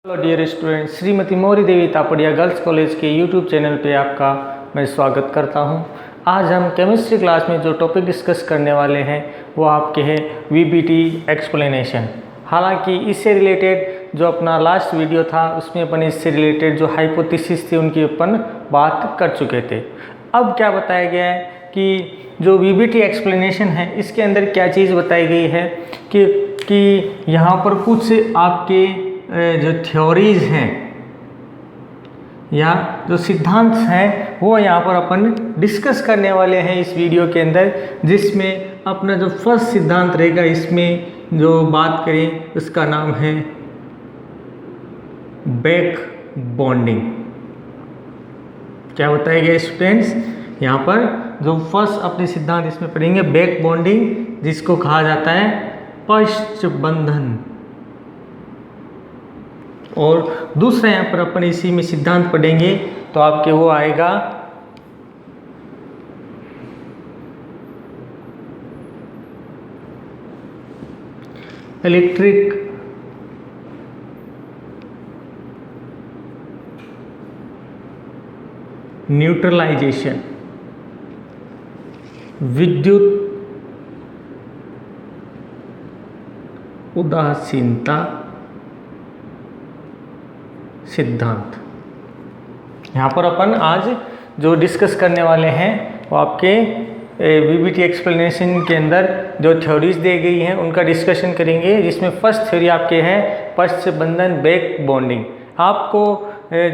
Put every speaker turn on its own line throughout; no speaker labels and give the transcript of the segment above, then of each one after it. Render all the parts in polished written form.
Hello dear student, Shrimati मौरी देवी Tapadia girls college के YouTube channel पे आपका मैं स्वागत करता हूं। आज हम केमिस्ट्री क्लास में जो टॉपिक डिस्कस करने वाले हैं वो आपके हैं वीबीटी एक्सप्लेनेशन। हालांकि इससे रिलेटेड जो अपना लास्ट वीडियो था उसमें अपन इससे रिलेटेड जो हाइपोथेसिस थी उनकी अपन बात कर चुके थे। अब क्या बताया गया है कि जो वीबीटी एक्सप्लेनेशन है इसके अंदर क्या चीज़ बताई गई है कि यहाँ पर कुछ आपके जो थ्योरीज हैं या जो सिद्धांत हैं वो यहाँ पर अपन डिस्कस करने वाले हैं इस वीडियो के अंदर, जिसमें अपना जो फर्स्ट सिद्धांत रहेगा इसमें जो बात करें उसका नाम है बैक बॉन्डिंग। क्या बताया गया स्टूडेंट्स, यहाँ पर जो फर्स्ट अपने सिद्धांत इसमें पढ़ेंगे बैक बॉन्डिंग, जिसको कहा जाता है पश्च बंधन। और दूसरा यहाँ पर अपन इसी में सिद्धांत पढ़ेंगे तो आपके वो आएगा इलेक्ट्रिक न्यूट्रलाइजेशन, विद्युत उदासीनता सिद्धांत। यहाँ पर अपन आज जो डिस्कस करने वाले हैं वो आपके वीबीटी एक्सप्लेनेशन के अंदर जो थ्योरीज दी गई हैं उनका डिस्कशन करेंगे, जिसमें फर्स्ट थ्योरी आपके है पश्च बंधन बैक बॉन्डिंग। आपको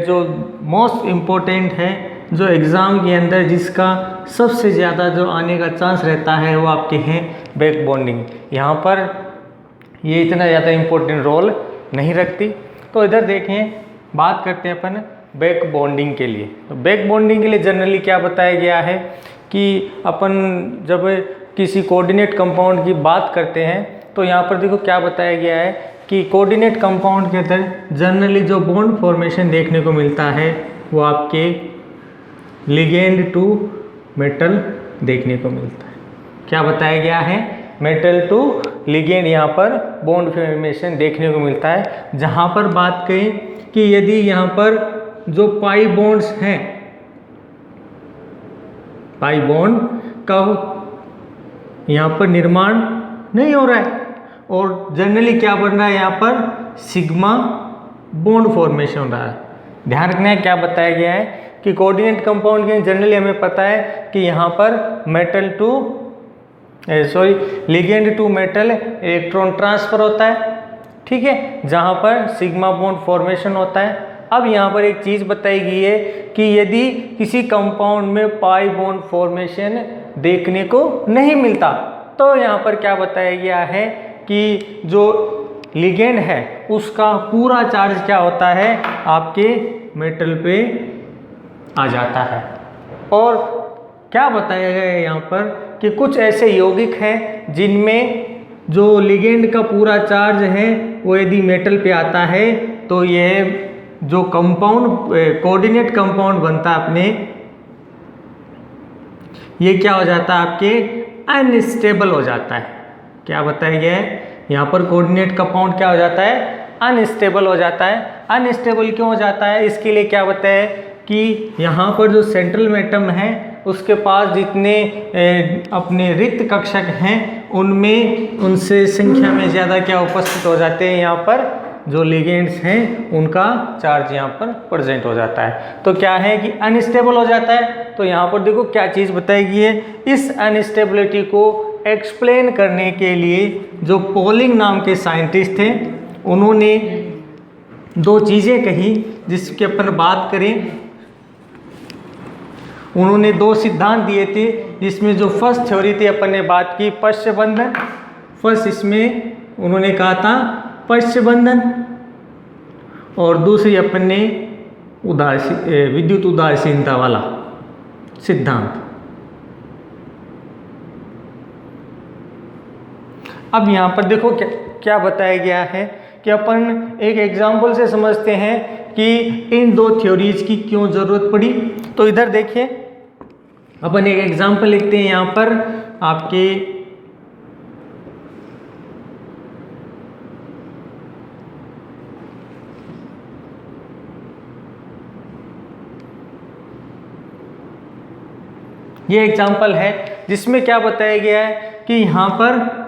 जो मोस्ट इम्पोर्टेंट है जो एग्ज़ाम के अंदर जिसका सबसे ज़्यादा जो आने का चांस रहता है वो आपके हैं बैक बॉन्डिंग। यहाँ पर ये इतना ज़्यादा इम्पोर्टेंट रोल नहीं रखती। तो इधर देखें, बात करते हैं अपन बैक बॉन्डिंग के लिए। तो बैक बॉन्डिंग के लिए जनरली क्या बताया गया है कि अपन जब किसी कोऑर्डिनेट कंपाउंड की बात करते हैं तो यहाँ पर देखो क्या बताया गया है कि कोऑर्डिनेट कंपाउंड के अंदर जनरली जो बॉन्ड फॉर्मेशन देखने को मिलता है वो आपके लिगेंड टू मेटल देखने को मिलता है। क्या बताया गया है, मेटल टू लिगेंड यहाँ पर बॉन्ड फॉर्मेशन देखने को मिलता है। जहाँ पर बात करें कि यदि यहाँ पर जो पाई बॉन्ड्स हैं, पाई बॉन्ड का यहाँ पर निर्माण नहीं हो रहा है और जनरली क्या बन रहा है, यहाँ पर सिग्मा बॉन्ड फॉर्मेशन हो रहा है। ध्यान रखना है क्या बताया गया है कि कोऑर्डिनेट कंपाउंड के जनरली हमें पता है कि यहाँ पर metal to ligand to metal electron transfer होता है, ठीक है, जहाँ पर सिग्मा बॉन्ड फॉर्मेशन होता है। अब यहाँ पर एक चीज़ बताई गई है कि यदि किसी कंपाउंड में पाई बॉन्ड फॉर्मेशन देखने को नहीं मिलता तो यहाँ पर क्या बताया गया है कि जो लिगेंड है उसका पूरा चार्ज क्या होता है, आपके मेटल पे आ जाता है। और क्या बताया गया है यहाँ पर कि कुछ ऐसे यौगिक हैं जिनमें जो लिगेंड का पूरा चार्ज है वो यदि मेटल पे आता है तो यह जो कंपाउंड कोऑर्डिनेट कंपाउंड बनता है अपने, ये क्या हो जाता है, आपके अनस्टेबल हो जाता है। क्या बताया गया है, यहाँ पर कोऑर्डिनेट कंपाउंड क्या हो जाता है, अनस्टेबल हो जाता है। अनस्टेबल क्यों हो जाता है, इसके लिए क्या बताया है कि यहाँ पर जो सेंट्रल एटम है उसके पास जितने अपने रिक्त कक्षक हैं उनमें उनसे संख्या में ज़्यादा क्या उपस्थित हो जाते हैं, यहाँ पर जो लिगेंड्स हैं उनका चार्ज यहाँ पर प्रेजेंट हो जाता है। तो क्या है कि अनस्टेबल हो जाता है। तो यहाँ पर देखो क्या चीज़ बताई गई है, इस अनस्टेबिलिटी को एक्सप्लेन करने के लिए जो पॉलिंग नाम के साइंटिस्ट थे उन्होंने दो चीज़ें कही जिसकी अपन बात करें। उन्होंने दो सिद्धांत दिए थे जिसमें जो फर्स्ट थ्योरी थी अपन ने बात की पश्च बंधन। फर्स्ट इसमें उन्होंने कहा था पश्च बंधन और दूसरी अपन ने विद्युत उदासीनता वाला सिद्धांत। अब यहाँ पर देखो क्या बताया गया है कि अपन एक एग्जाम्पल से समझते हैं कि इन दो थ्योरीज की क्यों ज़रूरत पड़ी। तो इधर देखिए, अपन एक एग्जाम्पल लिखते हैं यहाँ पर आपके ये एग्जाम्पल है जिसमें क्या बताया गया है कि यहाँ पर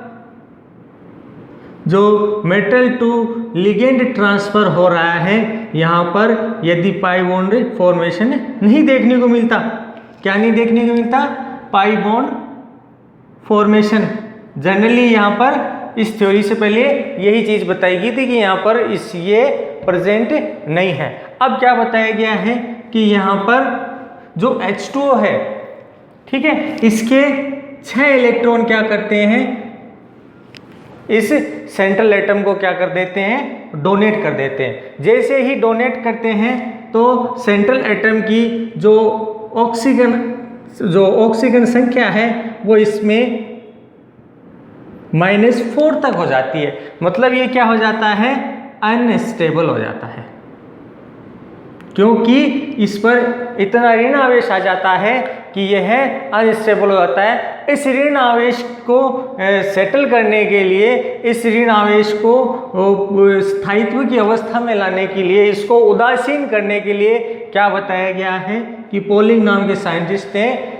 जो मेटल टू लिगेंड ट्रांसफर हो रहा है, यहाँ पर यदि पाई बॉन्ड फॉर्मेशन नहीं देखने को मिलता, क्या नहीं देखने को मिलता, पाई बॉन्ड फॉर्मेशन। जनरली यहाँ पर इस थ्योरी से पहले यही चीज बताई गई थी कि यहाँ पर ये प्रेजेंट नहीं है। अब क्या बताया गया है कि यहाँ पर जो H2O है, ठीक है, इसके 6 इलेक्ट्रॉन क्या करते हैं, इस सेंट्रल एटम को क्या कर देते हैं, डोनेट कर देते हैं। जैसे ही डोनेट करते हैं तो सेंट्रल एटम की जो ऑक्सीजन संख्या है वो इसमें -4 तक हो जाती है। मतलब ये क्या हो जाता है, अनस्टेबल हो जाता है, क्योंकि इस पर इतना ऋण आवेश आ जाता है कि यह अनस्टेबल हो जाता है। इस ऋण आवेश को सेटल करने के लिए, इस ऋण आवेश को स्थायित्व की अवस्था में लाने के लिए, इसको उदासीन करने के लिए क्या बताया गया है कि पोलिंग नाम के साइंटिस्ट ने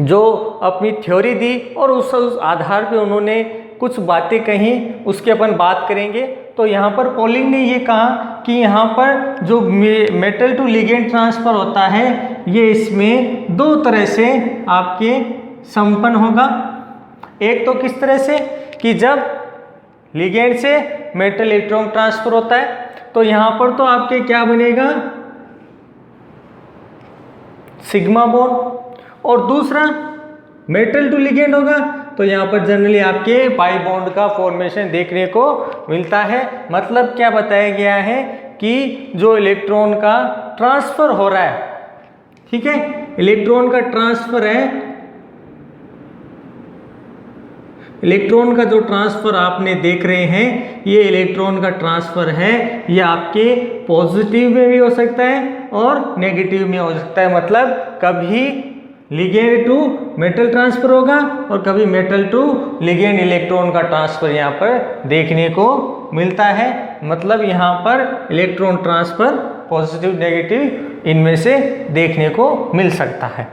जो अपनी थ्योरी दी और उस आधार पे उन्होंने कुछ बातें कहीं, उसके अपन बात करेंगे। तो यहाँ पर पोलिंग ने ये कहा कि यहाँ पर जो मेटल टू लिगेंड ट्रांसफर होता है ये इसमें 2 तरह से आपके संपन्न होगा। एक तो किस तरह से कि जब लिगेंड से मेटल इलेक्ट्रॉन ट्रांसफर होता है तो यहाँ पर तो आपके क्या बनेगा, सिग्मा बॉन्ड, और दूसरा मेटल टू लिगेंड होगा तो यहाँ पर जनरली आपके पाई बॉन्ड का फॉर्मेशन देखने को मिलता है। मतलब क्या बताया गया है कि जो इलेक्ट्रॉन का ट्रांसफर हो रहा है, ठीक है, इलेक्ट्रॉन का ट्रांसफर है, इलेक्ट्रॉन का जो ट्रांसफर आपने देख रहे हैं, ये इलेक्ट्रॉन का ट्रांसफर है, ये आपके पॉजिटिव में भी हो सकता है और नेगेटिव में हो सकता है। मतलब कभी लिगेंड टू मेटल ट्रांसफर होगा और कभी मेटल टू लिगेंड इलेक्ट्रॉन का ट्रांसफर यहाँ पर देखने को मिलता है। मतलब यहाँ पर इलेक्ट्रॉन ट्रांसफर पॉजिटिव नेगेटिव इनमें से देखने को मिल सकता है।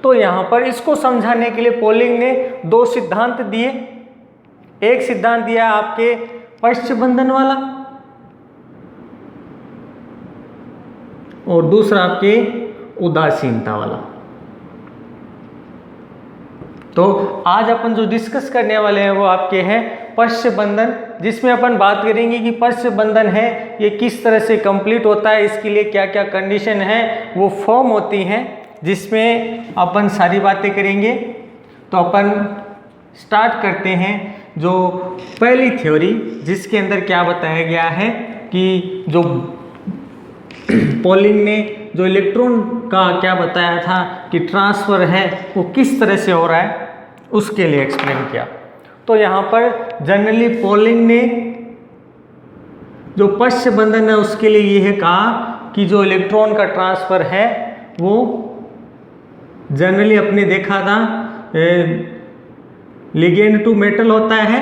तो यहाँ पर इसको समझाने के लिए पोलिंग ने 2 सिद्धांत दिए। एक सिद्धांत दिया आपके पश्च बंधन वाला और दूसरा आपके उदासीनता वाला। तो आज अपन जो डिस्कस करने वाले हैं वो आपके हैं पश्च बंधन, जिसमें अपन बात करेंगे कि पश्च बंधन है ये किस तरह से कंप्लीट होता है, इसके लिए क्या क्या कंडीशन है वो फॉर्म होती हैं, जिसमें अपन सारी बातें करेंगे। तो अपन स्टार्ट करते हैं जो पहली थ्योरी, जिसके अंदर क्या बताया गया है कि जो पोलिंग ने जो इलेक्ट्रॉन का क्या बताया था कि ट्रांसफर है वो किस तरह से हो रहा है उसके लिए एक्सप्लेन किया। तो यहाँ पर जनरली पोलिंग ने जो पश्च बंधन है उसके लिए यह कहा कि जो इलेक्ट्रॉन का ट्रांसफर है वो जनरली अपने देखा था लिगेंड टू मेटल होता है।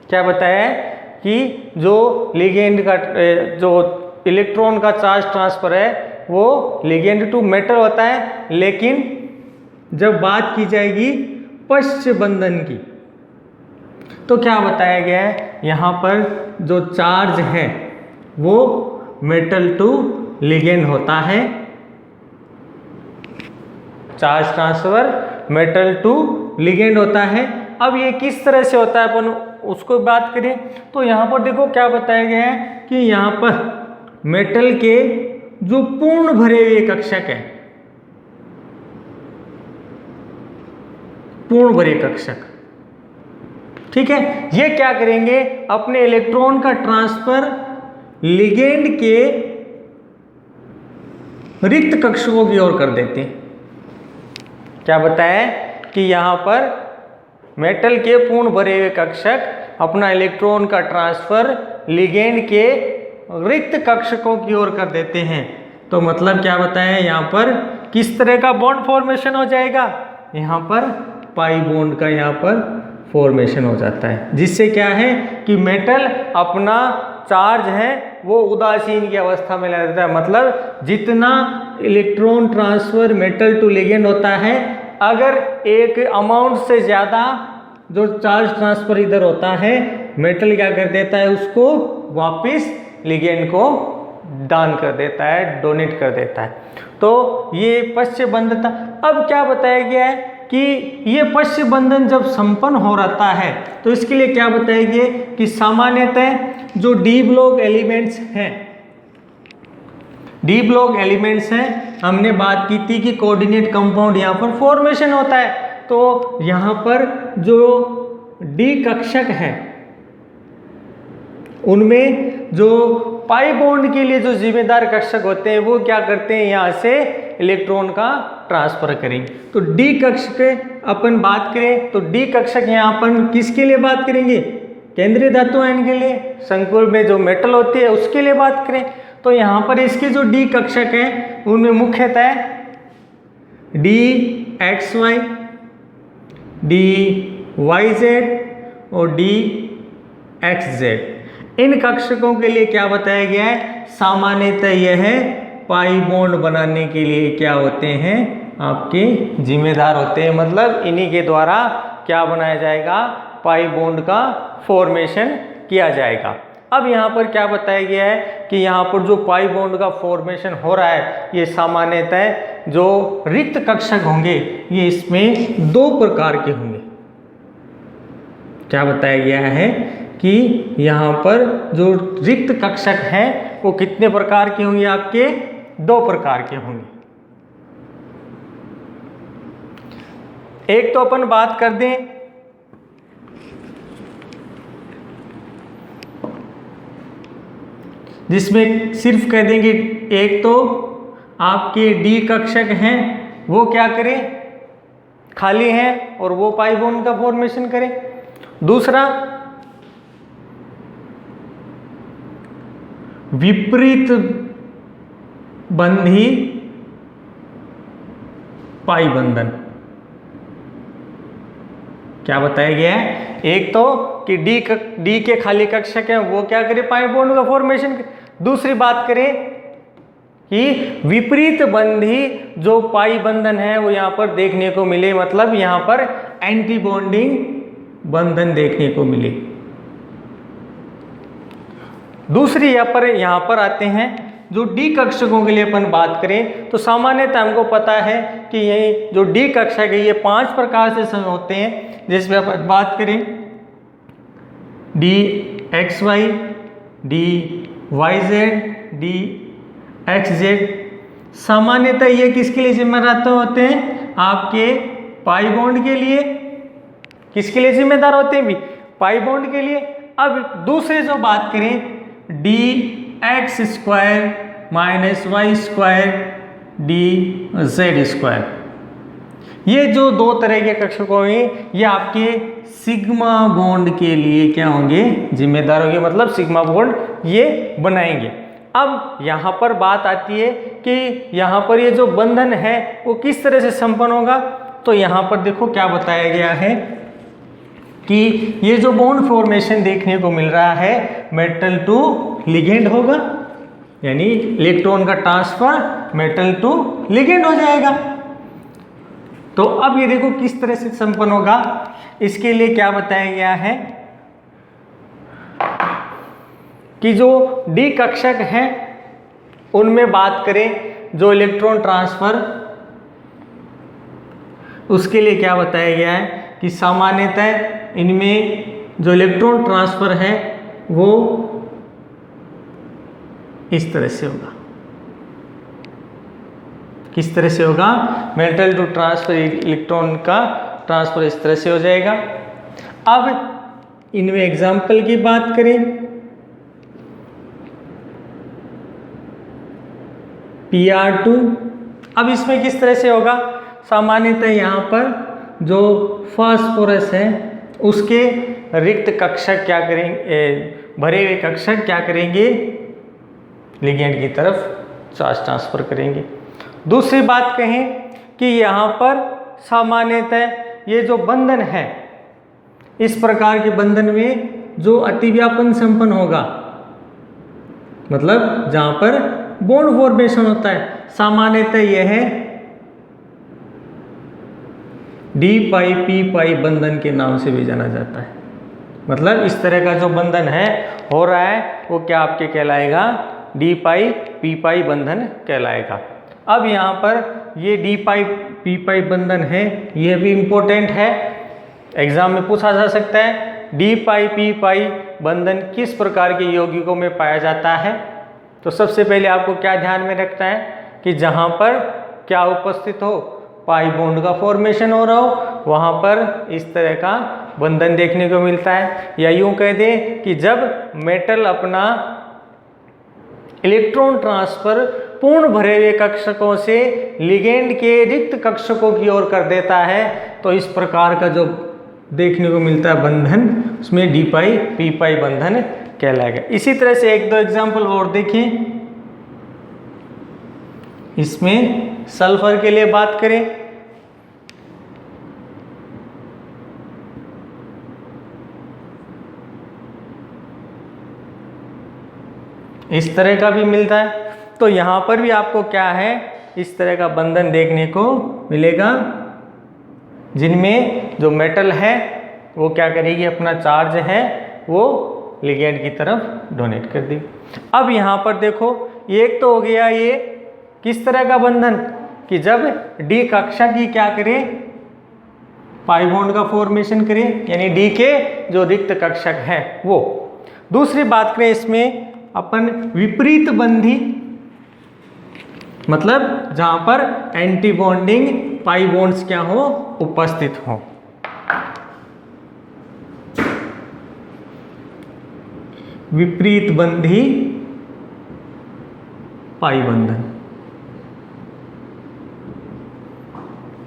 क्या बताया है कि जो लिगेंड का जो इलेक्ट्रॉन का चार्ज ट्रांसफर है वो लिगेंड टू मेटल होता है, लेकिन जब बात की जाएगी पश्च बंधन की तो क्या बताया गया है, यहाँ पर जो चार्ज है वो मेटल टू लिगेंड होता है, charge transfer metal to ligand होता है। अब ये किस तरह से होता है अपन उसको बात करें तो यहाँ पर देखो क्या बताया गया है कि यहाँ पर मेटल के जो पूर्ण भरे हुए कक्षक है, पूर्ण भरे कक्षक, ठीक है, ये क्या करेंगे, अपने इलेक्ट्रॉन का ट्रांसफर लिगेंड के रिक्त कक्षकों की ओर कर देते हैं। क्या बताया कि यहाँ पर मेटल के पूर्ण भरे हुए कक्षक अपना इलेक्ट्रॉन का ट्रांसफर लिगेंड के रिक्त कक्षकों की ओर कर देते हैं। तो मतलब क्या बताया यहाँ पर किस तरह का बॉन्ड फॉर्मेशन हो जाएगा, यहाँ पर पाई बॉन्ड का यहाँ पर फॉर्मेशन हो जाता है, जिससे क्या है कि मेटल अपना चार्ज है वो उदासीन की अवस्था में ले जाता है। मतलब जितना electron transfer metal to ligand होता है अगर एक अमाउंट से ज़्यादा जो चार्ज ट्रांसफर इधर होता है, मेटल क्या कर देता है, उसको वापस लिगेंड को दान कर देता है, डोनेट कर देता है। तो ये पश्च बंधता। अब क्या बताया गया है कि ये पश्च बंधन जब संपन्न हो रहता है तो इसके लिए क्या बताया गया कि सामान्यतः जो डी ब्लॉक एलिमेंट्स हैं, डी ब्लॉक एलिमेंट्स हैं, हमने बात की थी कि कोऑर्डिनेट कंपाउंड यहाँ पर फॉर्मेशन होता है। तो यहाँ पर जो डी कक्षक हैं उनमें जो पाई बॉन्ड के लिए जो जिम्मेदार कक्षक होते हैं वो क्या करते हैं, यहाँ से इलेक्ट्रॉन का ट्रांसफर करेंगे। तो डी कक्षक अपन बात करें तो डी कक्षक यहाँ अपन किसके लिए बात करेंगे, केंद्रीय धातु आयन के लिए, संकुल में जो मेटल होती है उसके लिए बात करें। तो यहाँ पर इसके जो डी कक्षक हैं उनमें मुख्यतः D X Y, D Y Z और डी एक्स जेड, इन कक्षकों के लिए क्या बताया गया है, सामान्यतः यह पाई बॉन्ड बनाने के लिए क्या होते हैं, आपके जिम्मेदार होते हैं। मतलब इन्हीं के द्वारा क्या बनाया जाएगा, पाई बॉन्ड का फॉर्मेशन किया जाएगा। अब यहाँ पर क्या बताया गया है कि यहाँ पर जो पाई बॉन्ड का फॉर्मेशन हो रहा है ये सामान्यतः जो रिक्त कक्षक होंगे ये इसमें दो प्रकार के होंगे। क्या बताया गया है कि यहाँ पर जो रिक्त कक्षक हैं वो कितने प्रकार के होंगे, आपके दो प्रकार के होंगे। एक तो अपन बात कर दें जिसमें सिर्फ कह देंगे एक तो आपके डी कक्षक हैं वो क्या करें, खाली हैं और वो पाई बॉन्ड का फॉर्मेशन करें। दूसरा विपरीत बंधी पाई बंधन। क्या बताया गया है, एक तो कि डी के खाली कक्षक हैं वो क्या करें, पाई बॉन्ड का फॉर्मेशन। दूसरी बात करें कि विपरीत बंधी जो पाई बंधन है वो यहाँ पर देखने को मिले, मतलब यहाँ पर एंटी बॉन्डिंग बंधन देखने को मिले। दूसरी यहाँ पर आते हैं जो डी कक्षकों के लिए अपन बात करें तो सामान्यतः हमको पता है कि ये जो डी कक्षक है ये 5 प्रकार से होते हैं, जिसमें अपन बात करें D X Y, D Y Z, D X Z. सामान्यतः ये किसके लिए जिम्मेदार होते हैं, आपके पाई बॉन्ड के लिए। किसके लिए जिम्मेदार होते हैं भी, पाई बॉन्ड के लिए। अब दूसरे जो बात करें D X square minus Y square D Z square, ये जो दो तरह के कक्षक होंगे ये आपके सिग्मा बॉन्ड के लिए क्या होंगे, जिम्मेदार होंगे, मतलब सिग्मा बॉन्ड ये बनाएंगे। अब यहाँ पर बात आती है कि यहाँ पर ये जो बंधन है वो किस तरह से संपन्न होगा। तो यहाँ पर देखो क्या बताया गया है कि ये जो बॉन्ड फॉर्मेशन देखने को मिल रहा है मेटल टू लिगेंड होगा, यानी इलेक्ट्रॉन का ट्रांसफर मेटल टू लिगेंड हो जाएगा। तो अब ये देखो किस तरह से संपन्न होगा, इसके लिए क्या बताया गया है कि जो डी कक्षक हैं उनमें बात करें जो इलेक्ट्रॉन ट्रांसफर, उसके लिए क्या बताया गया है कि सामान्यतः इनमें जो इलेक्ट्रॉन ट्रांसफर है वो इस तरह से होगा। किस तरह से होगा, मेटल टू ट्रांसफर इलेक्ट्रॉन का ट्रांसफर इस तरह से हो जाएगा। अब इनमें एग्जाम्पल की बात करें PR2। अब इसमें किस तरह से होगा, सामान्यतः यहाँ पर जो फास्फोरस है उसके रिक्त कक्षक क्या करेंगे, भरे हुए कक्षक क्या करेंगे, लिगेंड की तरफ चार्ज ट्रांसफर करेंगे। दूसरी बात कहें कि यहाँ पर सामान्यतः ये जो बंधन है इस प्रकार के बंधन में जो अतिव्यापन संपन्न होगा, मतलब जहाँ पर बॉन्ड फॉर्मेशन होता है, सामान्यतः यह है डी पाई पी पाई बंधन के नाम से भी जाना जाता है। मतलब इस तरह का जो बंधन है हो रहा है वो क्या आपके कहलाएगा, डी पाई पी पाई बंधन कहलाएगा। अब यहाँ पर ये डी पाई पी पाई बंधन है, यह भी इम्पोर्टेंट है, एग्जाम में पूछा जा सकता है। डी पाई पी पाई बंधन किस प्रकार के यौगिकों में पाया जाता है? तो सबसे पहले आपको क्या ध्यान में रखना है कि जहाँ पर क्या उपस्थित हो, पाई बॉन्ड का फॉर्मेशन हो रहा हो, वहाँ पर इस तरह का बंधन देखने को मिलता है। या यूँ कह दें कि जब मेटल अपना इलेक्ट्रॉन ट्रांसफर पूर्ण भरे हुए कक्षकों से लिगेंड के रिक्त कक्षकों की ओर कर देता है, तो इस प्रकार का जो देखने को मिलता है बंधन, उसमें डी पाई पी पाई बंधन कहलाएगा। इसी तरह से एक दो एग्जाम्पल और देखें। इसमें सल्फर के लिए बात करें, इस तरह का भी मिलता है। तो यहाँ पर भी आपको क्या है, इस तरह का बंधन देखने को मिलेगा, जिनमें जो मेटल है वो क्या करेगी, अपना चार्ज है वो लिगेंड की तरफ डोनेट कर देगी। अब यहाँ पर देखो, एक तो हो गया ये किस तरह का बंधन कि जब डी कक्षा की क्या करे, पाई बॉन्ड का फॉर्मेशन करे, यानी डी के जो रिक्त कक्षक है वो। दूसरी बात करें इसमें अपन विपरीत बंधी, मतलब जहां पर एंटी बॉन्डिंग पाई बॉन्ड्स क्या हो, उपस्थित हो। विपरीत बंधी पाई बंधन।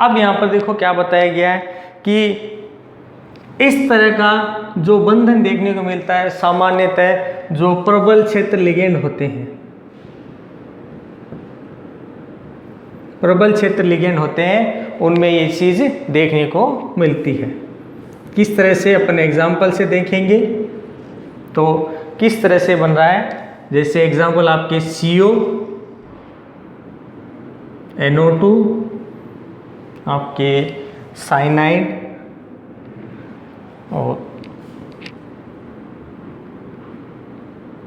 अब यहां पर देखो क्या बताया गया है कि इस तरह का जो बंधन देखने को मिलता है, सामान्यतः जो प्रबल क्षेत्र लिगेंड होते हैं, प्रबल क्षेत्र लिगेंड होते हैं, उनमें ये चीज देखने को मिलती है। किस तरह से अपन एग्जाम्पल से देखेंगे तो किस तरह से बन रहा है। जैसे एग्जाम्पल आपके CO, NO2, आपके साइनाइड और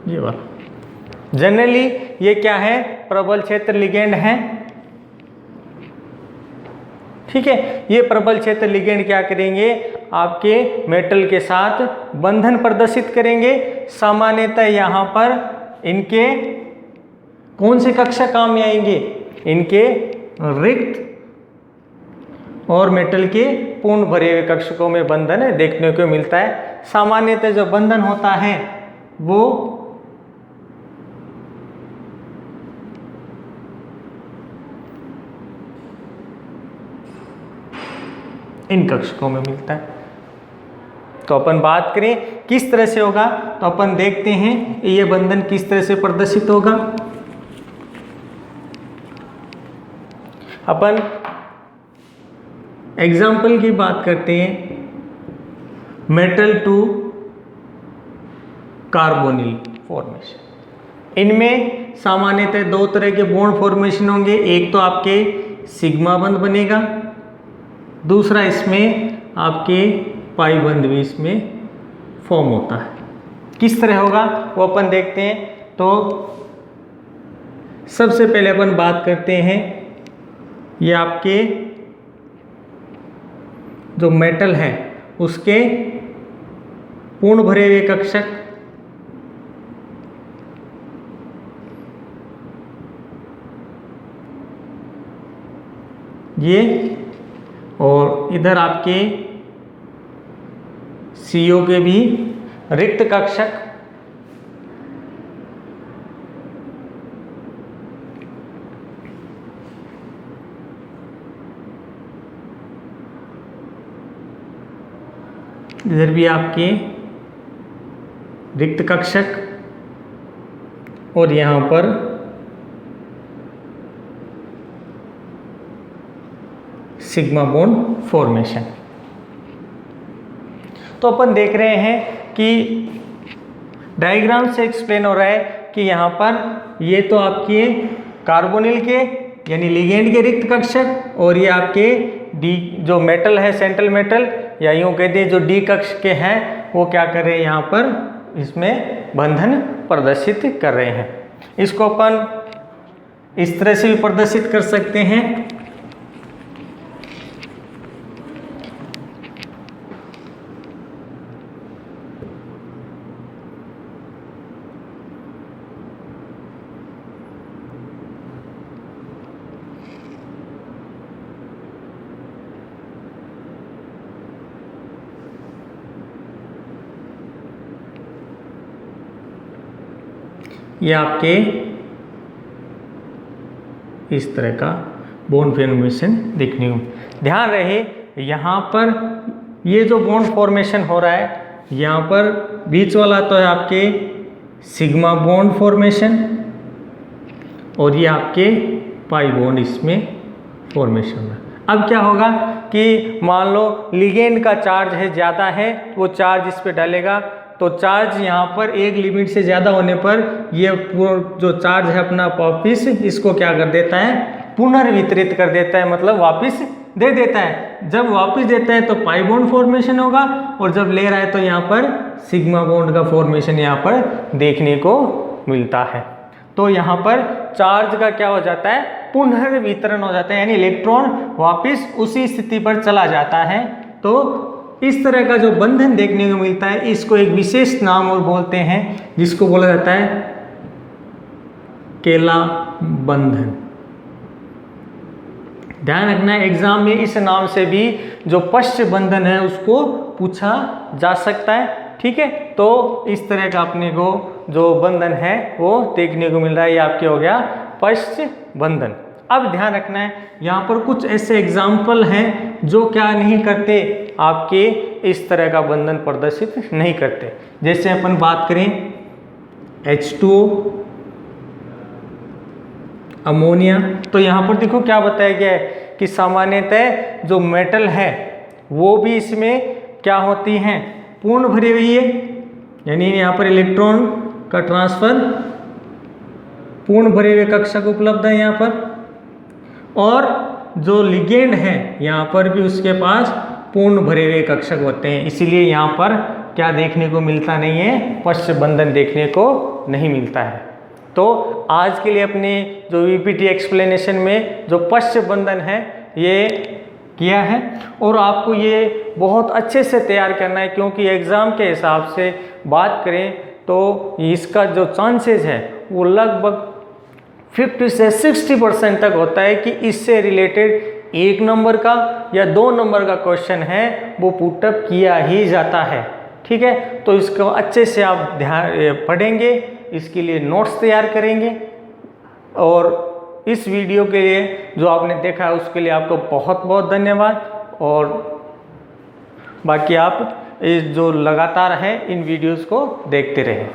ये वाला। जनरली ये क्या है, प्रबल क्षेत्र लिगेंड है, ठीक है। ये प्रबल क्षेत्र लिगेंड क्या करेंगे, आपके मेटल के साथ बंधन प्रदर्शित करेंगे। सामान्यतः यहाँ पर इनके कौन से कक्षक काम में आएंगे, इनके रिक्त और मेटल के पूर्ण भरे हुए कक्षकों में बंधन देखने को मिलता है। सामान्यतः जो बंधन होता है वो इन कक्षकों में मिलता है। तो अपन बात करें किस तरह से होगा, तो अपन देखते हैं ये बंधन किस तरह से प्रदर्शित होगा। अपन एग्जाम्पल की बात करते हैं, मेटल टू कार्बोनिल फॉर्मेशन। इनमें सामान्यतः दो तरह के बॉन्ड फॉर्मेशन होंगे, एक तो आपके सिग्मा बंध बनेगा, दूसरा इसमें आपके पाई बंध भी इसमें फॉर्म होता है। किस तरह होगा वो अपन देखते हैं। तो सबसे पहले अपन बात करते हैं, ये आपके जो मेटल है उसके पूर्ण भरे हुए कक्षक, ये, और इधर आपके CO के भी रिक्त कक्षक, इधर भी आपके रिक्त कक्षक, और यहाँ पर सिग्मा बॉन्ड फॉर्मेशन। तो अपन देख रहे हैं कि डायग्राम से एक्सप्लेन हो रहा है कि यहाँ पर ये तो आपके कार्बोनिल के यानी लिगेंड के रिक्त कक्षक और ये आपके डी जो मेटल है सेंट्रल मेटल या यूँ कहते हैं जो डी कक्ष के हैं वो क्या कर रहे हैं यहाँ पर इसमें बंधन प्रदर्शित कर रहे हैं। इसको अपन इस तरह से भी प्रदर्शित कर सकते हैं। ये आपके इस तरह का बॉन्ड फॉर्मेशन देखने को। ध्यान रहे यहाँ पर ये जो बॉन्ड फॉर्मेशन हो रहा है यहाँ पर बीच वाला तो है आपके सिग्मा बॉन्ड फॉर्मेशन और ये आपके पाई बॉन्ड इसमें फॉर्मेशन है। अब क्या होगा कि मान लो लिगेंड का चार्ज है ज़्यादा है वो चार्ज इस पे डालेगा तो चार्ज यहाँ पर एक लिमिट से ज़्यादा होने पर ये पूरा जो चार्ज है अपना वापिस इसको क्या कर देता है पुनर्वितरित कर देता है, मतलब वापिस दे देता है। जब वापिस देता है तो पाई बॉन्ड फॉर्मेशन होगा और जब ले रहा है तो यहाँ पर सिग्मा बॉन्ड का फॉर्मेशन यहाँ पर देखने को मिलता है। तो यहाँ पर चार्ज का क्या हो जाता है पुनर्वितरण हो जाता है यानी इलेक्ट्रॉन वापिस उसी स्थिति पर चला जाता है। तो इस तरह का जो बंधन देखने को मिलता है इसको एक विशेष नाम और बोलते हैं जिसको बोला जाता है केला बंधन। ध्यान रखना है एग्जाम में इस नाम से भी जो पश्च बंधन है उसको पूछा जा सकता है। ठीक है, तो इस तरह का अपने को जो बंधन है वो देखने को मिल रहा है। ये आपके हो गया पश्च बंधन। अब ध्यान रखना है यहाँ पर कुछ ऐसे एग्जाम्पल हैं जो क्या नहीं करते आपके इस तरह का बंधन प्रदर्शित नहीं करते। जैसे अपन बात करें H2O अमोनिया, तो यहाँ पर देखो क्या बताया गया है कि सामान्यतः जो मेटल है वो भी इसमें क्या होती हैं पूर्ण भरी हुई है यानी यहाँ पर इलेक्ट्रॉन का ट्रांसफर पूर्ण भरे हुए कक्षक उपलब्ध है यहाँ पर और जो लिगेंड है यहाँ पर भी उसके पास पूर्ण भरे हुए कक्षक होते हैं। इसीलिए यहाँ पर क्या देखने को मिलता नहीं है पश्च बंधन देखने को नहीं मिलता है। तो आज के लिए अपने जो वीपीटी एक्सप्लेनेशन में जो पश्च बंधन है ये किया है और आपको ये बहुत अच्छे से तैयार करना है क्योंकि एग्ज़ाम के हिसाब से बात करें तो इसका जो चांसेस है वो लगभग 50 से 60% तक होता है कि इससे रिलेटेड 1 नंबर का या 2 नंबर का क्वेश्चन है वो पुटअप किया ही जाता है। ठीक है, तो इसको अच्छे से आप ध्यान पढ़ेंगे, इसके लिए नोट्स तैयार करेंगे और इस वीडियो के लिए जो आपने देखा है उसके लिए आपको बहुत बहुत धन्यवाद। और बाकी आप जो लगातार हैं इन वीडियोस को देखते रहें।